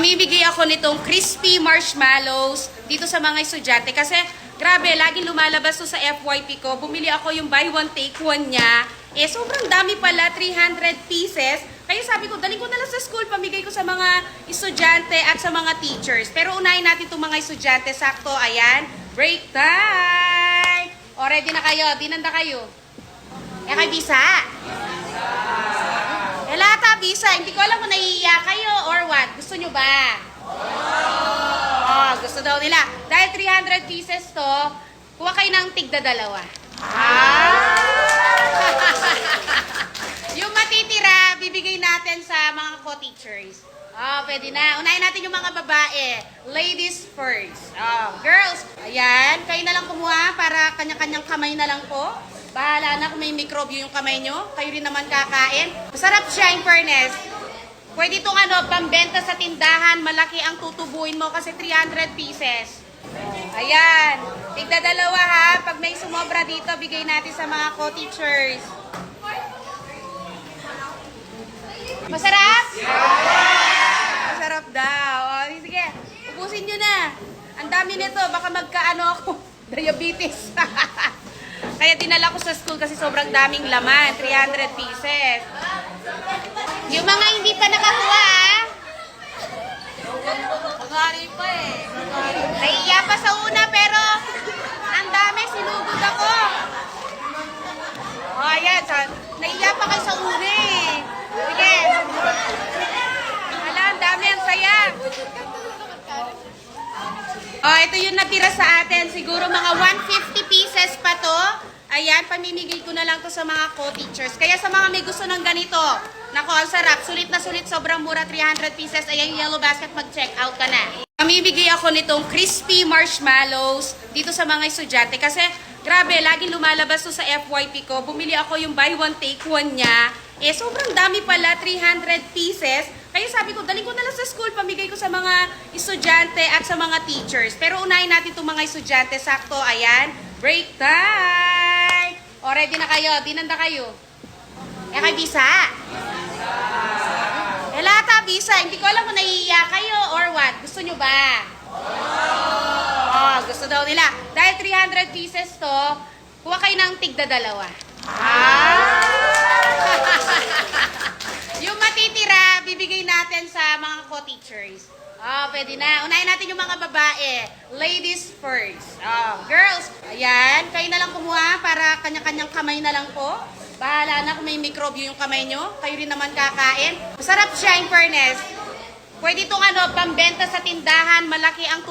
Mamimigay ako nitong crispy marshmallows dito sa mga estudyante kasi grabe, laging lumalabas to sa FYP ko. Bumili ako yung buy one take one niya. Eh, sobrang dami pala, 300 pieces. Kaya sabi ko, daling ko na lang sa school, pamigay ko sa mga estudyante at sa mga teachers. Pero unahin natin itong mga estudyante. Sakto, ayan, break time! O, ready na kayo? Dinanda kayo? Eh, kay Bisa? Eh, lata, Bisa. Hindi ko alam kung naiiyak kayo or what. Gusto nyo ba? Oh, gusto daw nila. Dahil 300 pieces to, kuha kayo ng tigda-dalawa. Yung matitira, bibigay natin sa mga co-teachers. Oh, pwede na. Unahin natin yung mga babae. Ladies first. Oh, girls, ayan. Kayo na lang kumuha para kanya-kanyang kamay na lang po. Bahala na kung may mikrobyo yung kamay nyo. Kayo rin naman kakain. Masarap siya, in fairness. Pwede itong pambenta sa tindahan. Malaki ang tutubuin mo kasi 300 pieces. Ayan. Tigda-dalawa ha. Pag may sumobra dito, bigay natin sa mga co-teachers. Masarap? Masarap daw. O, sige, ubusin nyo na. Ang dami nito. Baka magkaano ako. Diabetes. Kaya dinala ko sa school kasi sobrang daming laman. 300 pieces. Yung mga hindi pa nakakuha, Magari pa eh. Naiiya pa sa una pero ang dami, sinugod ako. O, ayan. Naiiya pa kayo sa una eh. Sige. Ala, ang dami, ang saya. Oh, ito yung natira sa atin. Siguro mga 150 pieces pa to. Ayan, pamimigay ko na lang to sa mga co-teachers. Kaya sa mga may gusto ng ganito, nako, ang sarap. Sulit na sulit, sobrang mura, 300 pieces. Ayan yung yellow basket, mag-check out ka na. Pamimigay ako nitong crispy marshmallows dito sa mga estudyante. Kasi, grabe, laging lumalabas to sa FYP ko. Bumili ako yung buy one take one niya. Eh, sobrang dami pala, 300 pieces. Kaya sabi ko, daling ko na lang sa school, pamigay ko sa mga estudyante at sa mga teachers. Pero unahin natin itong mga estudyante. Sakto, ayan, break time! O, ready na kayo? Dinanda kayo? Eh, kay Bisa? Eh, lata, Bisa. Hindi ko alam kung naiiyak kayo or what. Gusto nyo ba? Oh, gusto daw nila. Dahil 300 pieces to, kuha kayo ng tigda-dalawa. Yung matitira, bibigay natin sa mga co-teachers. Oh, pwede na. Unahin natin yung mga babae. Ladies first. Oh, girls, ayan. Kayo na lang kumuha para kanya-kanyang kamay na lang po. Bahala na kung may mikrobyo yung kamay nyo. Kayo rin naman kakain. Masarap siya, in fairness. Pwede itong pambenta sa tindahan. Malaki ang